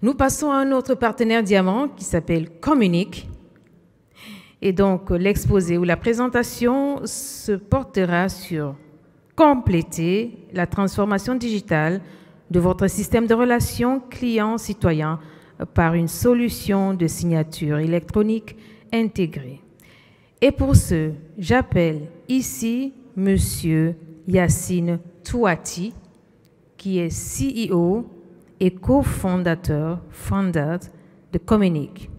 Nous passons à un autre partenaire diamant qui s'appelle Communique. Et donc, l'exposé ou la présentation se portera sur compléter la transformation digitale de votre système de relations client-citoyen par une solution de signature électronique intégrée. Et pour ce, j'appelle ici Monsieur Yassine Touati, qui est CEO et cofondateur de Communique.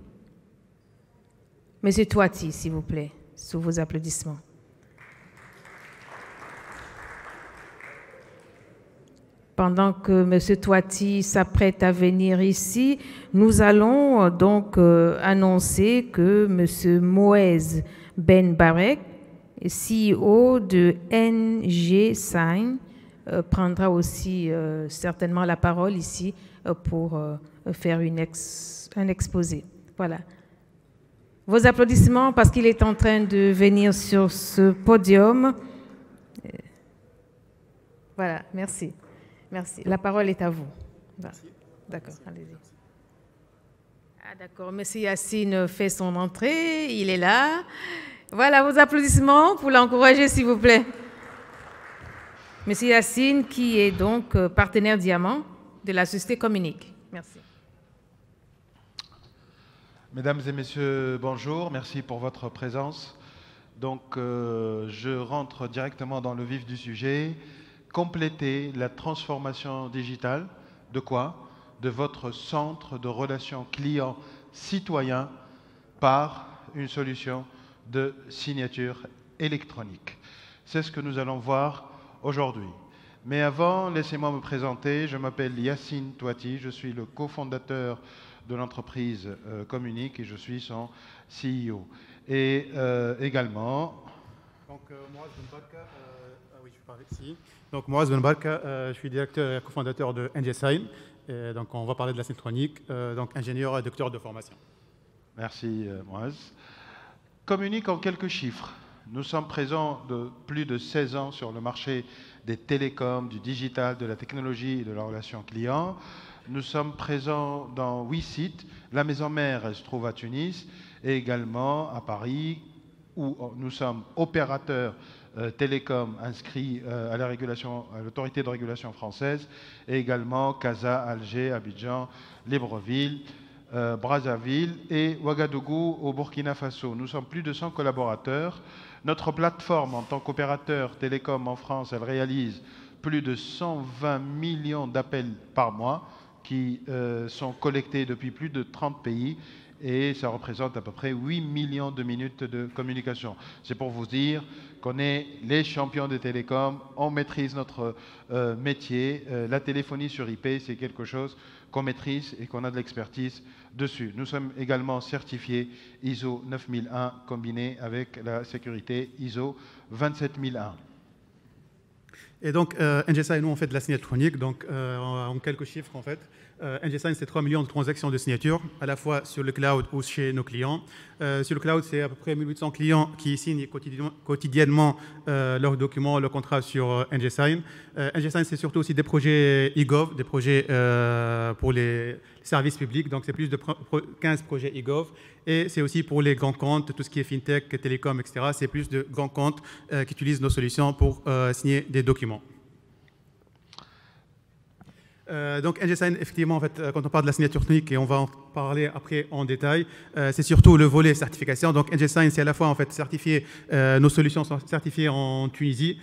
Monsieur Touati, s'il vous plaît, sous vos applaudissements. Pendant que M. Touati s'apprête à venir ici, nous allons donc annoncer que M. Moez Ben Barek, CEO de NG Sign, prendra aussi certainement la parole ici pour faire un exposé. Voilà. Vos applaudissements parce qu'il est en train de venir sur ce podium. Voilà, merci. Merci. La parole est à vous. D'accord, allez-y. Ah, d'accord. Monsieur Yassine fait son entrée. Il est là. Voilà vos applaudissements pour l'encourager, s'il vous plaît. Monsieur Yassine, qui est donc partenaire diamant de la société Communique. Merci. Mesdames et messieurs, bonjour. Merci pour votre présence. Donc, je rentre directement dans le vif du sujet. Compléter la transformation digitale de quoi? De votre centre de relations clients-citoyens par une solution de signature électronique. C'est ce que nous allons voir aujourd'hui. Mais avant, laissez-moi me présenter. Je m'appelle Yassine Touati, je suis le cofondateur de l'entreprise Communique et je suis son CEO. Et également... Donc, moi, oui, je parle ici. Donc, Moaz Ben Barka, je suis directeur et cofondateur de NGSign. Donc, on va parler de la synchronique, donc ingénieur et docteur de formation. Merci, Moaz. Communique en quelques chiffres. Nous sommes présents de plus de 16 ans sur le marché des télécoms, du digital, de la technologie et de la relation client. Nous sommes présents dans 8 sites. La maison mère, elle se trouve à Tunis et également à Paris, où nous sommes opérateurs télécom inscrits à l'autorité de régulation française, et également Casa, Alger, Abidjan, Libreville, Brazzaville et Ouagadougou au Burkina Faso. Nous sommes plus de 100 collaborateurs. Notre plateforme en tant qu'opérateur télécom en France, elle réalise plus de 120 millions d'appels par mois qui sont collectés depuis plus de 30 pays. Et ça représente à peu près 8 millions de minutes de communication. C'est pour vous dire qu'on est les champions des télécoms, on maîtrise notre métier. La téléphonie sur IP, c'est quelque chose qu'on maîtrise et qu'on a de l'expertise dessus. Nous sommes également certifiés ISO 9001 combiné avec la sécurité ISO 27001. Et donc, NGSign, nous, on fait de la signature électronique, donc en quelques chiffres, en fait. NGSign, c'est 3 millions de transactions de signature, à la fois sur le cloud ou chez nos clients. Sur le cloud, c'est à peu près 1800 clients qui signent quotidiennement leurs documents, leurs contrats sur NGSign. NGSign, c'est surtout aussi des projets e-gov, des projets pour les services publics, donc c'est plus de 15 projets e-gov. Et c'est aussi pour les grands comptes, tout ce qui est fintech, télécom, etc. C'est plus de grands comptes qui utilisent nos solutions pour signer des documents. Donc NGSign, effectivement, en fait, quand on parle de la signature électronique, et on va en parler après en détail, c'est surtout le volet certification. Donc NGSign, c'est à la fois en fait certifié, nos solutions sont certifiées en Tunisie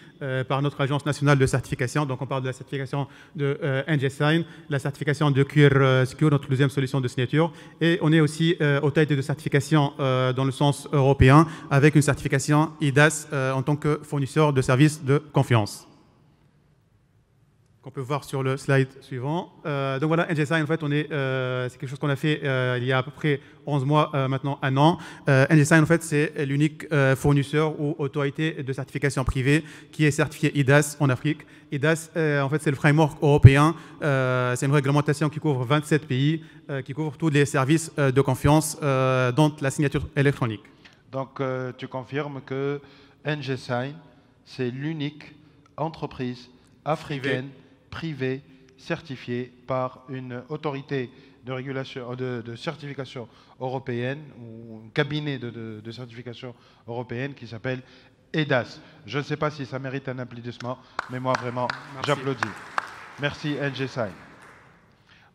par notre agence nationale de certification. Donc on parle de la certification de NGSign, la certification de QR Secure, notre deuxième solution de signature, et on est aussi autorité de certification dans le sens européen avec une certification IDAS en tant que fournisseur de services de confiance, qu'on peut voir sur le slide suivant. Donc voilà, NGSign, en fait, c'est quelque chose qu'on a fait il y a à peu près 11 mois, maintenant 1 an. NGSign, en fait, c'est l'unique fournisseur ou autorité de certification privée qui est certifié IDAS en Afrique. IDAS, en fait, c'est le framework européen. C'est une réglementation qui couvre 27 pays, qui couvre tous les services de confiance, dont la signature électronique. Donc, tu confirmes que NGSign, c'est l'unique entreprise africaine privée certifiée par une autorité de régulation, de certification européenne, ou un cabinet de certification européenne qui s'appelle EDAS. Je ne sais pas si ça mérite un applaudissement, mais moi vraiment, j'applaudis. Merci NGSI.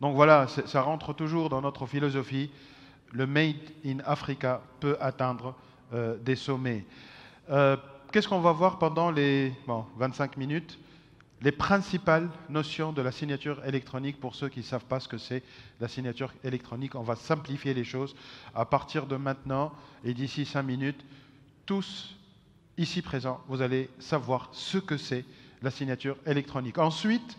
Donc voilà, ça rentre toujours dans notre philosophie. Le Made in Africa peut atteindre des sommets. Qu'est-ce qu'on va voir pendant les 25 minutes? Les principales notions de la signature électronique pour ceux qui ne savent pas ce que c'est la signature électronique. On va simplifier les choses. À partir de maintenant et d'ici 5 minutes, tous ici présents, vous allez savoir ce que c'est la signature électronique. Ensuite,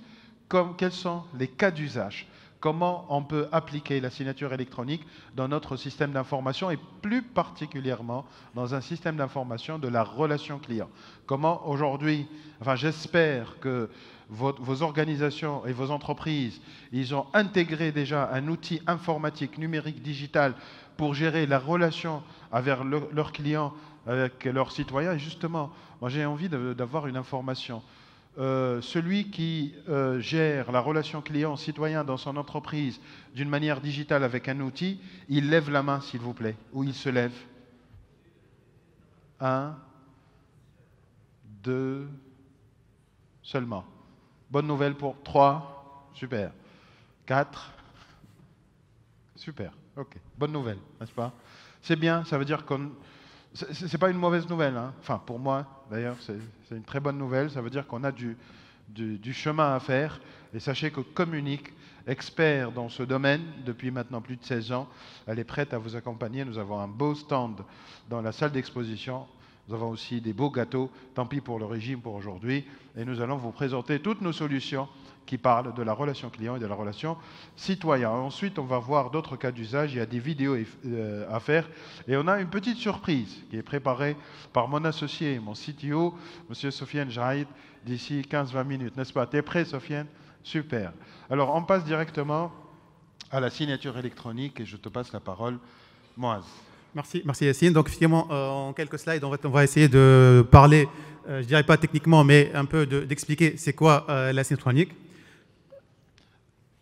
quels sont les cas d'usage? Comment on peut appliquer la signature électronique dans notre système d'information et plus particulièrement dans un système d'information de la relation client. Comment aujourd'hui, enfin j'espère que vos organisations et vos entreprises, ils ont intégré déjà un outil informatique, numérique, digital pour gérer la relation avec leurs clients, avec leurs citoyens. Et justement, moi j'ai envie d'avoir une information. Celui qui gère la relation client-citoyen dans son entreprise d'une manière digitale avec un outil, il lève la main, s'il vous plaît, ou il se lève. 1, 2, seulement. Bonne nouvelle pour 3, super. 4, super, ok. Bonne nouvelle, n'est-ce pas? C'est bien, ça veut dire qu'on... C'est pas une mauvaise nouvelle, hein. Enfin pour moi d'ailleurs c'est une très bonne nouvelle, ça veut dire qu'on a du chemin à faire et sachez que Communique, expert dans ce domaine depuis maintenant plus de 16 ans, elle est prête à vous accompagner. Nous avons un beau stand dans la salle d'exposition, nous avons aussi des beaux gâteaux, tant pis pour le régime pour aujourd'hui, et nous allons vous présenter toutes nos solutions qui parlent de la relation client et de la relation citoyen. Ensuite, on va voir d'autres cas d'usage, il y a des vidéos à faire, et on a une petite surprise qui est préparée par mon associé, mon CTO, M. Sofiane Jaïd, d'ici 15-20 minutes, n'est-ce pas? T'es prêt, Sofiane? Super. Alors, on passe directement à la signature électronique, et je te passe la parole, Moaz. Merci Yacine. Donc, effectivement, en quelques slides, on va essayer de parler, je ne dirais pas techniquement, mais un peu d'expliquer c'est quoi la signature électronique.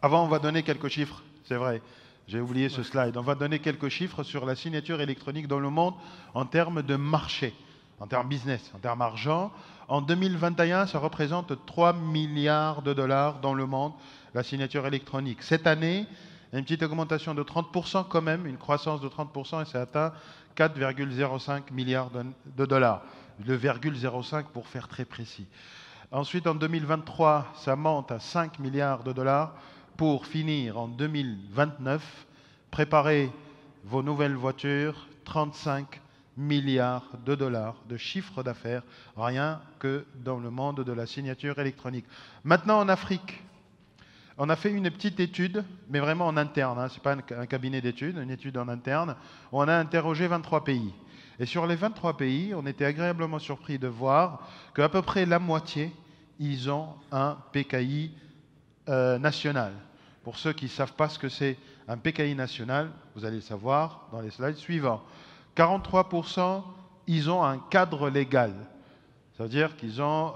Avant, on va donner quelques chiffres, c'est vrai, j'ai oublié ce slide. On va donner quelques chiffres sur la signature électronique dans le monde en termes de marché, en termes business, en termes argent. En 2021, ça représente 3 milliards de dollars dans le monde, la signature électronique. Cette année, il y a une petite augmentation de 30% quand même, une croissance de 30%, et ça atteint 4,05 milliards de dollars. Le 0,05 pour faire très précis. Ensuite, en 2023, ça monte à 5 milliards de dollars pour finir en 2029. Préparez vos nouvelles voitures, 35 milliards de dollars de chiffre d'affaires, rien que dans le monde de la signature électronique. Maintenant, en Afrique, on a fait une petite étude, mais vraiment en interne, hein, ce n'est pas un cabinet d'études, une étude en interne, où on a interrogé 23 pays. Et sur les 23 pays, on était agréablement surpris de voir qu'à peu près la moitié, ils ont un PKI national. Pour ceux qui ne savent pas ce que c'est un PKI national, vous allez le savoir dans les slides suivants. 43%, ils ont un cadre légal. Ça veut dire qu'ils ont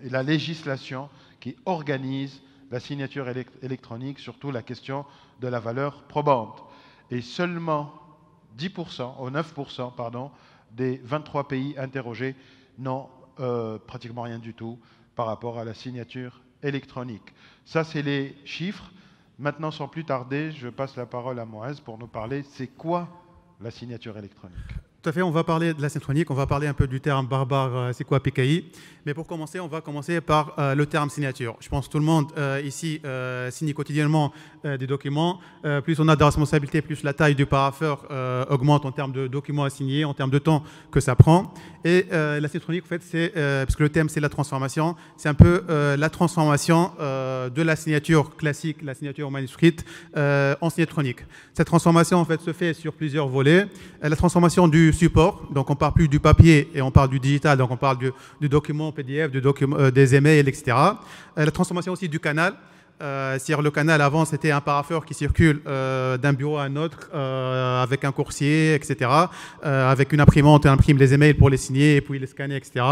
la législation qui organise la signature électronique, surtout la question de la valeur probante. Et seulement 10%, ou 9%, pardon, des 23 pays interrogés n'ont pratiquement rien du tout par rapport à la signature électronique. Ça, c'est les chiffres. Maintenant, sans plus tarder, je passe la parole à Moaz pour nous parler, c'est quoi la signature électronique? Tout à fait, on va parler de la signature électronique, on va parler un peu du terme barbare, c'est quoi PKI. Mais pour commencer, on va commencer par le terme signature. Je pense que tout le monde ici signe quotidiennement des documents. Plus on a de responsabilités, plus la taille du parapheur augmente en termes de documents à signer, en termes de temps que ça prend. Et la signature électronique, en fait, c'est, parce que le thème c'est la transformation, c'est un peu la transformation de la signature classique, la signature manuscrite, en signature électronique. Cette transformation, en fait, se fait sur plusieurs volets. La transformation du support, donc on ne parle plus du papier et on parle du digital, donc on parle du document PDF, des emails, etc. La transformation aussi du canal. C'est-à-dire le canal avant, c'était un parapheur qui circule d'un bureau à un autre avec un coursier, etc. Avec une imprimante, on imprime les emails pour les signer et puis les scanner, etc.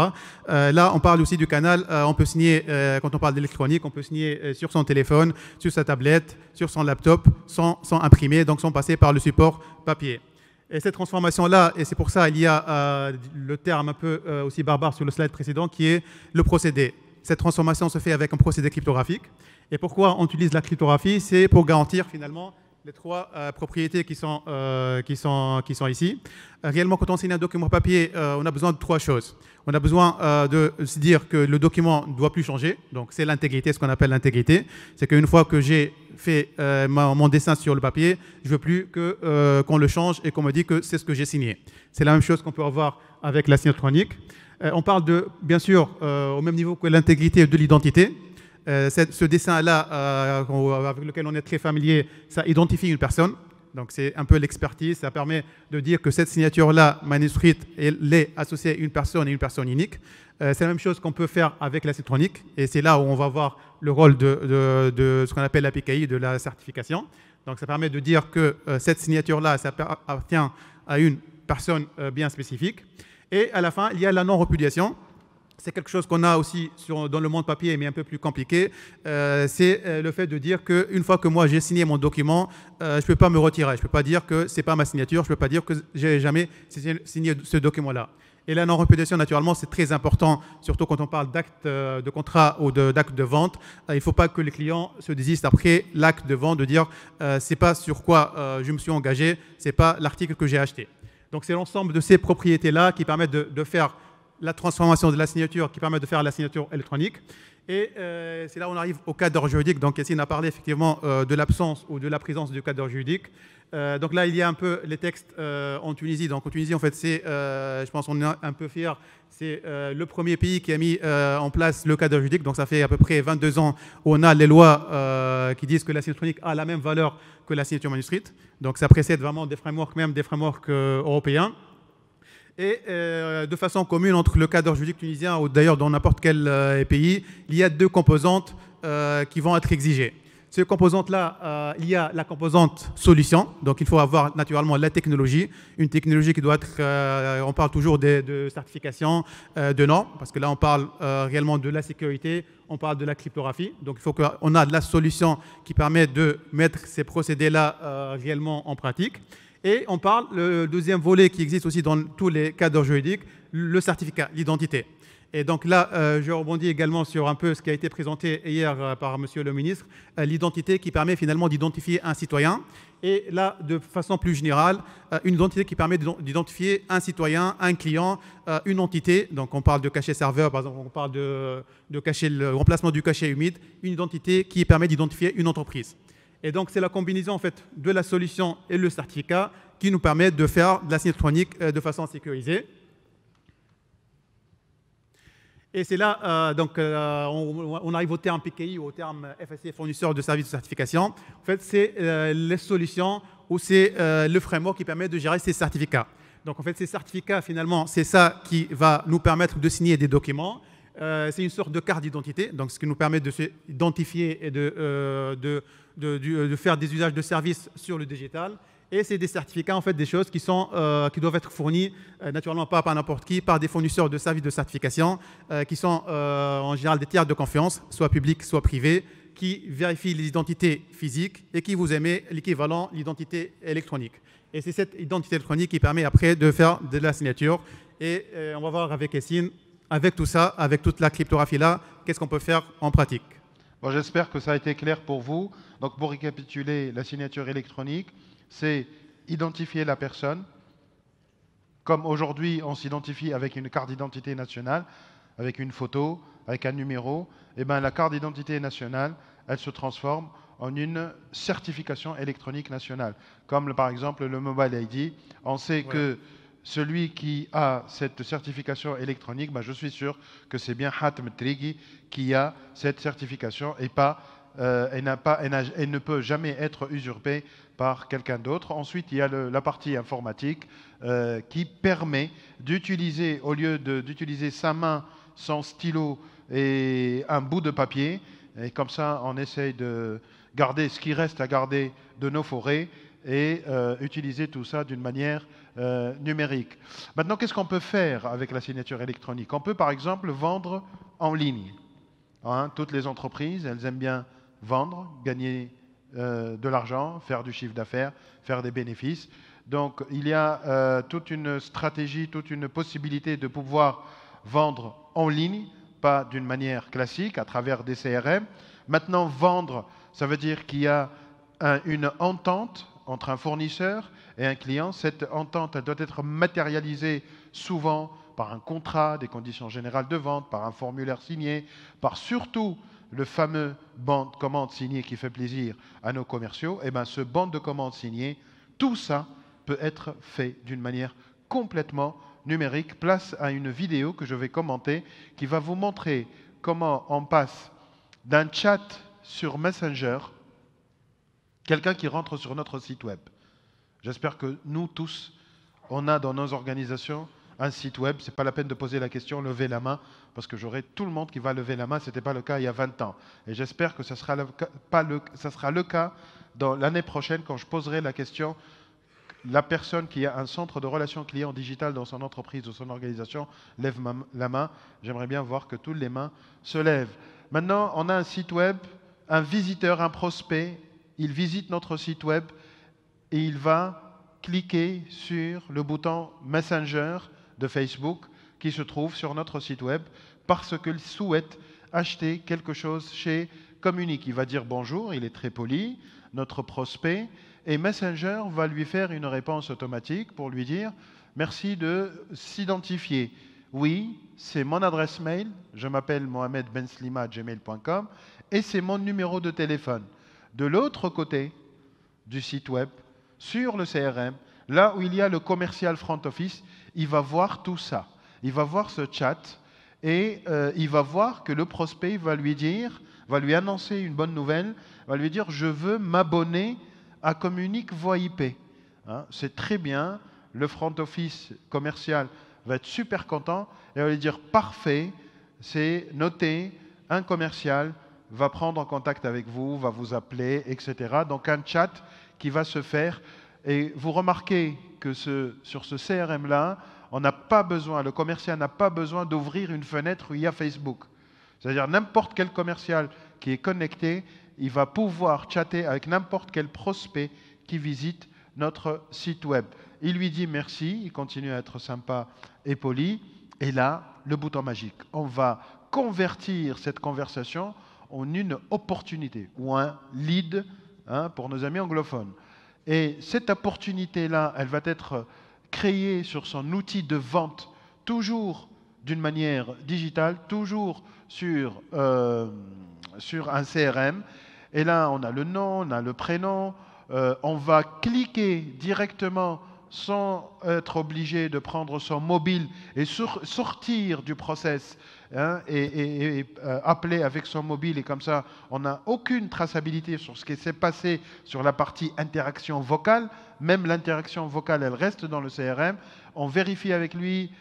Là, on parle aussi du canal. On peut signer, quand on parle d'électronique, on peut signer sur son téléphone, sur sa tablette, sur son laptop, sans imprimer, donc sans passer par le support papier. Et cette transformation-là, et c'est pour ça il y a le terme un peu aussi barbare sur le slide précédent, qui est le procédé. Cette transformation se fait avec un procédé cryptographique. Et pourquoi on utilise la cryptographie? C'est pour garantir finalement les trois propriétés qui sont ici. Réellement, quand on signe un document papier, on a besoin de trois choses. On a besoin de se dire que le document ne doit plus changer. Donc, c'est l'intégrité, ce qu'on appelle l'intégrité. C'est qu'une fois que j'ai fait mon dessin sur le papier, je ne veux plus qu'on le change et qu'on me dise que c'est ce que j'ai signé. C'est la même chose qu'on peut avoir avec la signature électronique. On parle de, bien sûr, au même niveau que l'intégrité de l'identité. Ce dessin-là, avec lequel on est très familier, ça identifie une personne. Donc, c'est un peu l'expertise. Ça permet de dire que cette signature-là, manuscrite, elle est associée à une personne et une personne unique. C'est la même chose qu'on peut faire avec la signature électronique. Et c'est là où on va voir le rôle de ce qu'on appelle la PKI, de la certification. Donc, ça permet de dire que cette signature-là, ça appartient à une personne bien spécifique. Et à la fin, il y a la non-repudiation. C'est quelque chose qu'on a aussi dans le monde papier, mais un peu plus compliqué. C'est le fait de dire qu'une fois que moi j'ai signé mon document, je ne peux pas me retirer. Je ne peux pas dire que ce n'est pas ma signature. Je ne peux pas dire que je n'ai jamais signé ce document-là. Et la non-repudiation, naturellement, c'est très important, surtout quand on parle d'acte de contrat ou d'acte de vente. Il ne faut pas que les clients se désistent après l'acte de vente de dire ce n'est pas sur quoi je me suis engagé, ce n'est pas l'article que j'ai acheté. Donc c'est l'ensemble de ces propriétés-là qui permettent de faire la transformation de la signature, qui permet de faire la signature électronique. Et c'est là où on arrive au cadre juridique. Donc ici, on a parlé effectivement de l'absence ou de la présence du cadre juridique. Donc là, il y a un peu les textes en Tunisie. Donc en Tunisie, en fait, c'est, je pense qu'on est un peu fiers, c'est le premier pays qui a mis en place le cadre juridique. Donc ça fait à peu près 22 ans où on a les lois qui disent que la signature électronique a la même valeur que la signature manuscrite. Donc ça précède vraiment des frameworks, même des frameworks européens. Et de façon commune entre le cadre juridique tunisien ou d'ailleurs dans n'importe quel pays, il y a deux composantes qui vont être exigées. Ces composantes-là, il y a la composante solution, donc il faut avoir naturellement la technologie, une technologie qui doit être, on parle toujours de certification, de normes, parce que là on parle réellement de la sécurité, on parle de la cryptographie, donc il faut qu'on ait de la solution qui permet de mettre ces procédés-là réellement en pratique. Et on parle, le deuxième volet qui existe aussi dans tous les cadres juridiques, le certificat, l'identité. Et donc là, je rebondis également sur un peu ce qui a été présenté hier par Monsieur le ministre, l'identité qui permet finalement d'identifier un citoyen. Et là, de façon plus générale, une identité qui permet d'identifier un citoyen, un client, une entité. Donc on parle de cachet serveur, par exemple, on parle de cachet, le remplacement du cachet humide, une identité qui permet d'identifier une entreprise. Et donc, c'est la combinaison en fait, de la solution et le certificat qui nous permet de faire de la signature électronique de façon sécurisée. Et c'est là, on arrive au terme PKI ou au terme FSC, fournisseur de services de certification. En fait, c'est les solutions ou c'est le framework qui permet de gérer ces certificats. Donc, en fait, ces certificats, finalement, c'est ça qui va nous permettre de signer des documents. C'est une sorte de carte d'identité, donc ce qui nous permet de s'identifier et de faire des usages de services sur le digital. Et c'est des certificats, en fait, des choses qui doivent être fournies, naturellement pas par n'importe qui, par des fournisseurs de services de certification, qui sont en général des tiers de confiance, soit publics, soit privés, qui vérifient les identités physiques et qui vous émettent l'équivalent, l'identité électronique. Et c'est cette identité électronique qui permet après de faire de la signature. Et on va voir avec Essine, avec tout ça, avec toute la cryptographie-là, qu'est-ce qu'on peut faire en pratique. Bon, j'espère que ça a été clair pour vous. Donc, pour récapituler, la signature électronique, c'est identifier la personne. Comme aujourd'hui, on s'identifie avec une carte d'identité nationale, avec une photo, avec un numéro. Et bien, la carte d'identité nationale, elle se transforme en une certification électronique nationale. Comme par exemple le Mobile ID. On sait que celui qui a cette certification électronique, ben je suis sûr que c'est bien Hatem Trigui qui a cette certification et elle ne peut jamais être usurpée par quelqu'un d'autre. Ensuite, il y a la partie informatique qui permet d'utiliser, au lieu d'utiliser sa main, son stylo et un bout de papier, Et comme ça, on essaye de garder ce qui reste à garder de nos forêts et utiliser tout ça d'une manière numérique. Maintenant, qu'est-ce qu'on peut faire avec la signature électronique? On peut par exemple vendre en ligne. Hein, toutes les entreprises, elles aiment bien vendre, gagner de l'argent, faire du chiffre d'affaires, faire des bénéfices. Donc il y a toute une stratégie, toute une possibilité de pouvoir vendre en ligne, pas d'une manière classique, à travers des CRM. Maintenant, vendre, ça veut dire qu'il y a une entente entre un fournisseur et un client. Cette entente, elle doit être matérialisée souvent par un contrat, des conditions générales de vente, par un formulaire signé, par surtout le fameux bon de commande signé qui fait plaisir à nos commerciaux. Et bien, ce bon de commande signé, tout ça peut être fait d'une manière complètement numérique. Place à une vidéo que je vais commenter qui va vous montrer comment on passe d'un chat sur Messenger, quelqu'un qui rentre sur notre site web. J'espère que nous tous, on a dans nos organisations un site web. Ce n'est pas la peine de poser la question, levez la main, parce que j'aurai tout le monde qui va lever la main. Ce n'était pas le cas il y a 20 ans. Et j'espère que ça sera le cas dans l'année prochaine quand je poserai la question. La personne qui a un centre de relations clients digital dans son entreprise ou son organisation lève la main. J'aimerais bien voir que toutes les mains se lèvent. Maintenant, on a un site web, un visiteur, un prospect. Il visite notre site web et il va cliquer sur le bouton Messenger de Facebook qui se trouve sur notre site web parce qu'il souhaite acheter quelque chose chez Communique. Il va dire bonjour, il est très poli, notre prospect, et Messenger va lui faire une réponse automatique pour lui dire merci de s'identifier. Oui, c'est mon adresse mail, je m'appelle mohamedbenslima@gmail.com et c'est mon numéro de téléphone. De l'autre côté du site web, sur le CRM, là où il y a le commercial front office, il va voir tout ça. Il va voir ce chat et il va voir que le prospect va lui dire, va lui annoncer une bonne nouvelle, va lui dire je veux m'abonner à Communique Voix IP. Hein, c'est très bien, le front office commercial va être super content et va lui dire parfait, c'est noté, un commercial va prendre en contact avec vous, va vous appeler, etc. Donc un chat qui va se faire. Et vous remarquez que sur ce CRM-là, on n'a pas besoin, le commercial n'a pas besoin d'ouvrir une fenêtre où il y a Facebook. C'est-à-dire n'importe quel commercial qui est connecté, il va pouvoir chatter avec n'importe quel prospect qui visite notre site web. Il lui dit merci, il continue à être sympa et poli. Et là, le bouton magique. On va convertir cette conversation en une opportunité ou un lead pour nos amis anglophones. Et cette opportunité-là, elle va être créée sur son outil de vente, toujours d'une manière digitale, toujours sur un CRM. Et là, on a le nom, on a le prénom. On va cliquer directement sans être obligé de prendre son mobile et sortir du process et appeler avec son mobile. Et comme ça, on n'a aucune traçabilité sur ce qui s'est passé sur la partie interaction vocale. Même l'interaction vocale, elle reste dans le CRM. On vérifie avec lui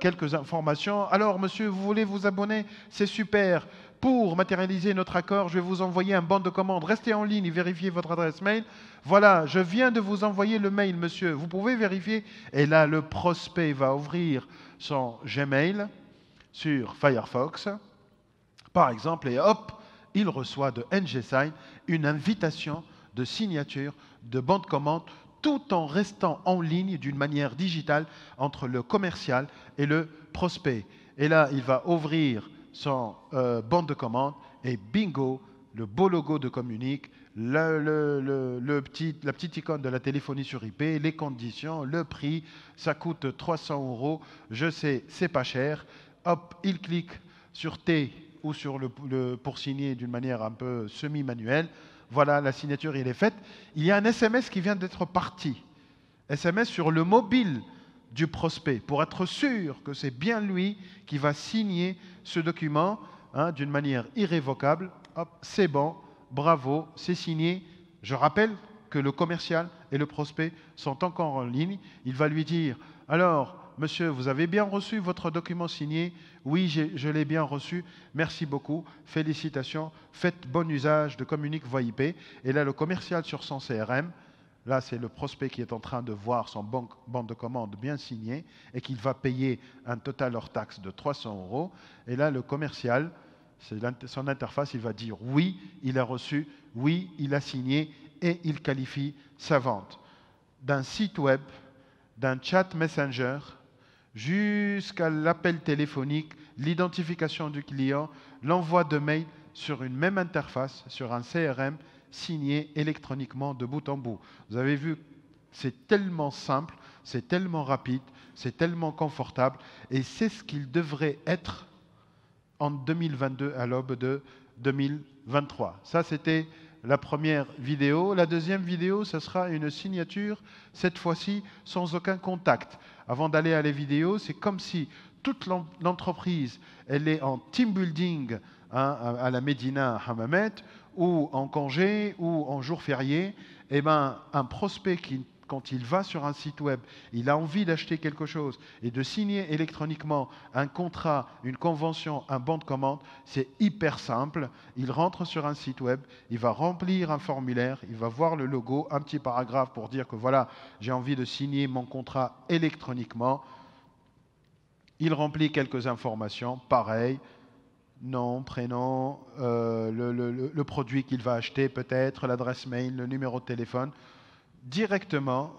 quelques informations. Alors, monsieur, vous voulez vous abonner? C'est super. Pour matérialiser notre accord, je vais vous envoyer un bon de commande. Restez en ligne et vérifiez votre adresse mail. Voilà, je viens de vous envoyer le mail, monsieur. Vous pouvez vérifier. Et là, le prospect va ouvrir son Gmail sur Firefox, par exemple, et hop, il reçoit de NGSign une invitation de signature de bon de commande, tout en restant en ligne d'une manière digitale entre le commercial et le prospect. Et là, il va ouvrir son bon de commande et bingo, le beau logo de Communique, la petite icône de la téléphonie sur IP, les conditions, le prix, ça coûte 300 €, je sais, c'est pas cher. Hop, il clique sur T ou sur pour signer d'une manière un peu semi-manuelle. Voilà, la signature, il est faite. Il y a un SMS qui vient d'être parti. SMS sur le mobile du prospect, pour être sûr que c'est bien lui qui va signer ce document d'une manière irrévocable. Hop, c'est bon, bravo, c'est signé. Je rappelle que le commercial et le prospect sont encore en ligne. Il va lui dire, alors, monsieur, vous avez bien reçu votre document signé? Oui, je l'ai bien reçu. Merci beaucoup. Félicitations. Faites bon usage de Communique Voix IP. Et là, le commercial sur son CRM, là, c'est le prospect qui est en train de voir son banque de commande bien signé et qu'il va payer un total hors taxe de 300 €. Et là, le commercial, son interface, il va dire oui, il a reçu, oui, il a signé et il qualifie sa vente. D'un site web, d'un chat messenger, jusqu'à l'appel téléphonique, l'identification du client, l'envoi de mail sur une même interface, sur un CRM, signé électroniquement de bout en bout. Vous avez vu, c'est tellement simple, c'est tellement rapide, c'est tellement confortable, et c'est ce qu'il devrait être en 2022 à l'aube de 2023. Ça, c'était la première vidéo. La deuxième vidéo, ce sera une signature, cette fois-ci sans aucun contact. Avant d'aller à la vidéo, c'est comme si toute l'entreprise, elle est en team building à la Médina Hammamet, ou en congé, ou en jour férié. Eh ben, un prospect qui, quand il va sur un site web, il a envie d'acheter quelque chose et de signer électroniquement un contrat, une convention, un bon de commande, c'est hyper simple. Il rentre sur un site web, il va remplir un formulaire, il va voir le logo, un petit paragraphe pour dire que voilà, j'ai envie de signer mon contrat électroniquement. Il remplit quelques informations, pareil, nom, prénom, le produit qu'il va acheter peut-être, l'adresse mail, le numéro de téléphone, directement,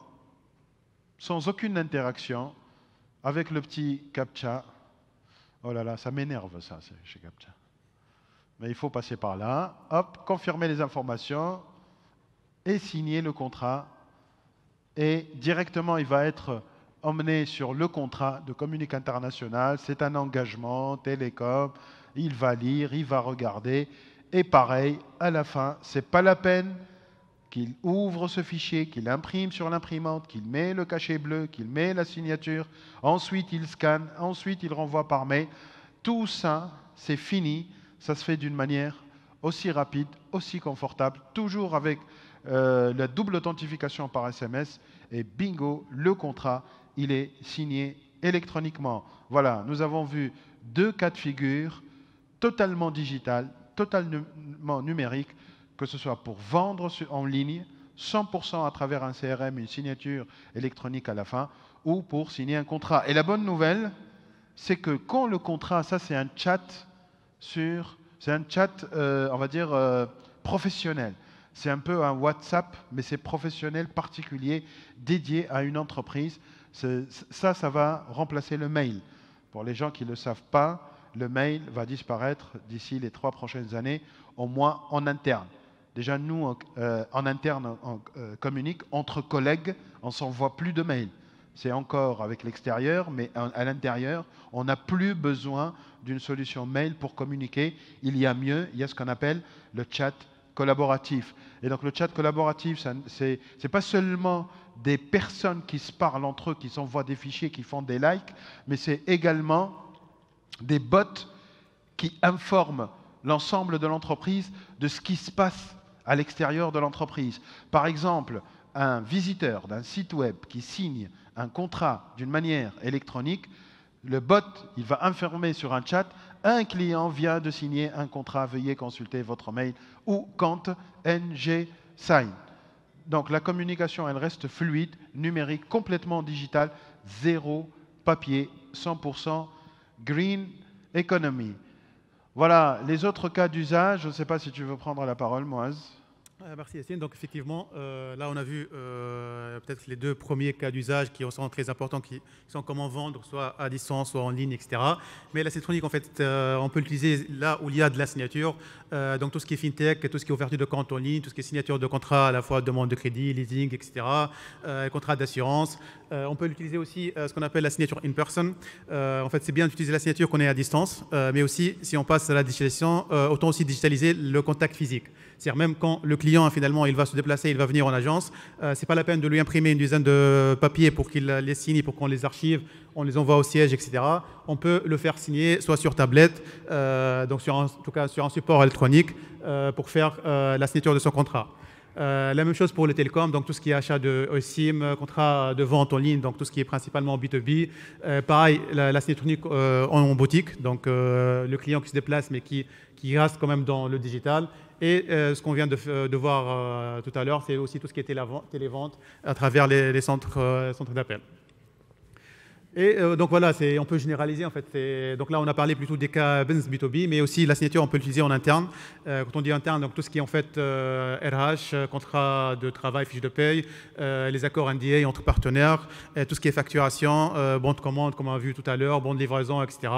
sans aucune interaction, avec le petit CAPTCHA. Oh là là, ça m'énerve ça, chez CAPTCHA. Mais il faut passer par là, hop, confirmer les informations et signer le contrat. Et directement, il va être emmené sur le contrat de Communique International. C'est un engagement télécom. Il va lire, il va regarder. Et pareil, à la fin, ce n'est pas la peine qu'il ouvre ce fichier, qu'il imprime sur l'imprimante, qu'il met le cachet bleu, qu'il met la signature. Ensuite, il scanne. Ensuite, il renvoie par mail. Tout ça, c'est fini. Ça se fait d'une manière aussi rapide, aussi confortable, toujours avec la double authentification par SMS. Et bingo, le contrat, il est signé électroniquement. Voilà, nous avons vu deux cas de figure totalement digital, totalement numérique, que ce soit pour vendre en ligne, 100% à travers un CRM, une signature électronique à la fin, ou pour signer un contrat. Et la bonne nouvelle, c'est que quand le contrat, ça c'est un chat on va dire, professionnel. C'est un peu un WhatsApp, mais c'est professionnel, particulier, dédié à une entreprise. Ça va remplacer le mail. Pour les gens qui ne le savent pas, le mail va disparaître d'ici les 3 prochaines années, au moins en interne. Déjà, nous, en interne, on communique entre collègues, on ne s'envoie plus de mails. C'est encore avec l'extérieur, mais à l'intérieur, on n'a plus besoin d'une solution mail pour communiquer. Il y a mieux, il y a ce qu'on appelle le chat collaboratif. Et donc le chat collaboratif, ce n'est pas seulement des personnes qui se parlent entre eux, qui s'envoient des fichiers, qui font des likes, mais c'est également des bots qui informent l'ensemble de l'entreprise de ce qui se passe à l'extérieur de l'entreprise. Par exemple, un visiteur d'un site web qui signe un contrat d'une manière électronique, le bot, il va informer sur un chat, un client vient de signer un contrat, veuillez consulter votre mail ou compte NG Sign. Donc la communication, elle reste fluide, numérique, complètement digitale, zéro papier, 100% green economy. Voilà, les autres cas d'usage, je ne sais pas si tu veux prendre la parole, Moaz. Merci Yassine. Donc effectivement, là on a vu peut-être les 2 premiers cas d'usage qui sont très importants, qui sont comment vendre, soit à distance, soit en ligne, etc. Mais la Citronic, en fait, on peut l'utiliser là où il y a de la signature. Donc tout ce qui est fintech, tout ce qui est ouverture de compte en ligne, tout ce qui est signature de contrat, à la fois demande de crédit, leasing, etc. Contrat d'assurance. On peut l'utiliser aussi ce qu'on appelle la signature in person. En fait, c'est bien d'utiliser la signature qu'on est à distance, mais aussi si on passe à la digitalisation, autant aussi digitaliser le contact physique. C'est-à-dire même quand le client, finalement, il va se déplacer, il va venir en agence, ce n'est pas la peine de lui imprimer une dizaine de papiers pour qu'il les signe, pour qu'on les archive, on les envoie au siège, etc. On peut le faire signer soit sur tablette, donc en tout cas sur un support électronique, pour faire la signature de son contrat. La même chose pour les télécoms, donc tout ce qui est achat de SIM, contrat de vente en ligne, donc tout ce qui est principalement B2B. Pareil, la signature unique en boutique, donc le client qui se déplace mais qui reste quand même dans le digital. Et ce qu'on vient de voir tout à l'heure, c'est aussi tout ce qui est télévente à travers les centres d'appel. Et donc voilà, on peut généraliser en fait. Donc là, on a parlé plutôt des cas business B2B, mais aussi la signature, on peut l'utiliser en interne. Quand on dit interne, donc tout ce qui est en fait RH, contrat de travail, fiche de paye, les accords NDA entre partenaires, tout ce qui est facturation, bon de commande, comme on a vu tout à l'heure, bon de livraison, etc.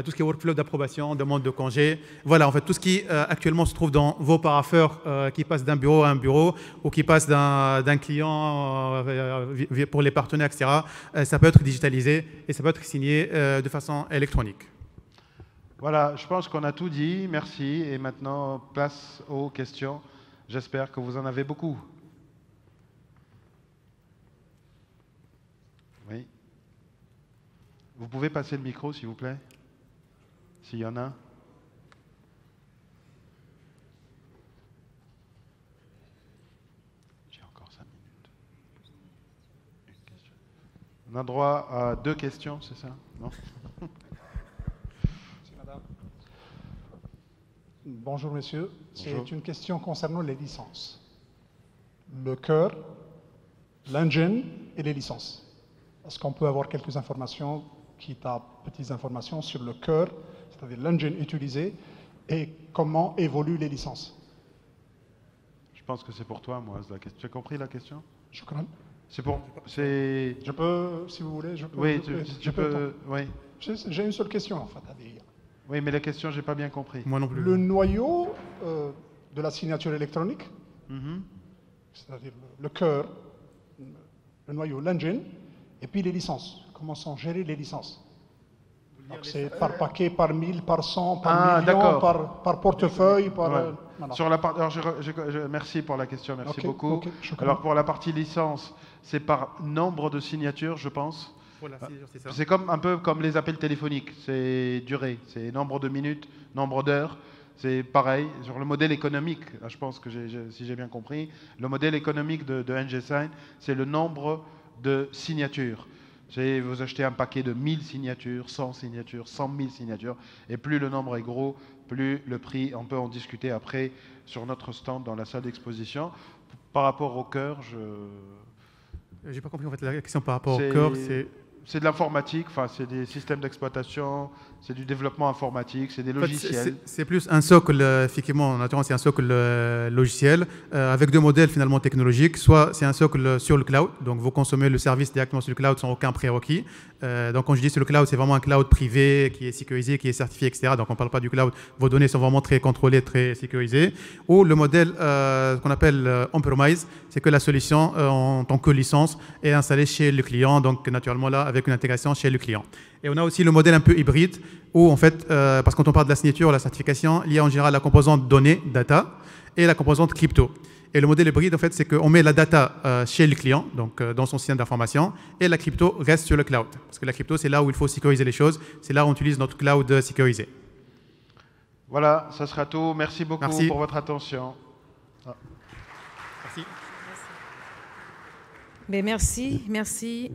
Tout ce qui est workflow d'approbation, demande de congé. Voilà, en fait, tout ce qui actuellement se trouve dans vos parapheurs qui passent d'un bureau à un bureau ou qui passent d'un client pour les partenaires, etc. Ça peut être digitalisé et ça peut être signé de façon électronique. Voilà, je pense qu'on a tout dit. Merci. Et maintenant, place aux questions. J'espère que vous en avez beaucoup. Oui. Vous pouvez passer le micro, s'il vous plaît, s'il y en a. J'ai encore 5 minutes. Une question. On a droit à 2 questions, c'est ça? Non? Merci, madame. Bonjour, monsieur. Bonjour. C'est une question concernant les licences. Le cœur, l'engine et les licences. Est-ce qu'on peut avoir quelques informations, quitte à petites informations, sur le cœur, c'est-à-dire l'engine utilisé, et comment évoluent les licences? Je pense que c'est pour toi, moi, la question. Tu as compris la question? Je crois. C'est pour... C'est... Je peux, si vous voulez, je peux. Oui, tu peux... Oui. J'ai une seule question, en fait, à dire. Oui, mais la question, j'ai pas bien compris. Moi non plus. Le noyau de la signature électronique, Mhm. c'est-à-dire le cœur, le noyau, l'engine, et puis les licences. Comment sont gérées les licences? Donc c'est par paquet, par 1000, par 100, par million, par portefeuille, par... Ouais. Voilà. Sur la part... Alors, merci pour la question, merci beaucoup. Ok, je comprends. Alors, pour la partie licence, c'est par nombre de signatures, je pense. Pour la signature, c'est ça. C'est comme, un peu comme les appels téléphoniques, c'est durée, c'est nombre de minutes, nombre d'heures. C'est pareil, sur le modèle économique, je pense que si j'ai bien compris, le modèle économique de NGSign, c'est le nombre de signatures. Vous achetez un paquet de 1000 signatures, 100 signatures, 100 000 signatures, et plus le nombre est gros, plus le prix, on peut en discuter après sur notre stand dans la salle d'exposition. Par rapport au cœur, J'ai pas compris en fait la question par rapport au cœur. C'est de l'informatique, enfin, c'est des systèmes d'exploitation, c'est du développement informatique, c'est des logiciels. C'est plus un socle, effectivement, en attendant, c'est un socle logiciel avec 2 modèles finalement technologiques. Soit c'est un socle sur le cloud, donc vous consommez le service directement sur le cloud sans aucun prérequis. Donc quand je dis sur le cloud, c'est vraiment un cloud privé qui est sécurisé, qui est certifié, etc. Donc on ne parle pas du cloud, vos données sont vraiment très contrôlées, très sécurisées. Ou le modèle qu'on appelle on-premise, c'est que la solution en tant que licence est installée chez le client, donc naturellement là, avec une intégration chez le client. Et on a aussi le modèle un peu hybride où en fait, parce que quand on parle de la signature, la certification, il y a en général la composante données, data, et la composante crypto. Et le modèle hybride, en fait, c'est qu'on met la data chez le client, donc dans son système d'information, et la crypto reste sur le cloud. Parce que la crypto, c'est là où il faut sécuriser les choses, c'est là où on utilise notre cloud sécurisé. Voilà, ça sera tout. Merci beaucoup pour votre attention. Merci. Mais merci.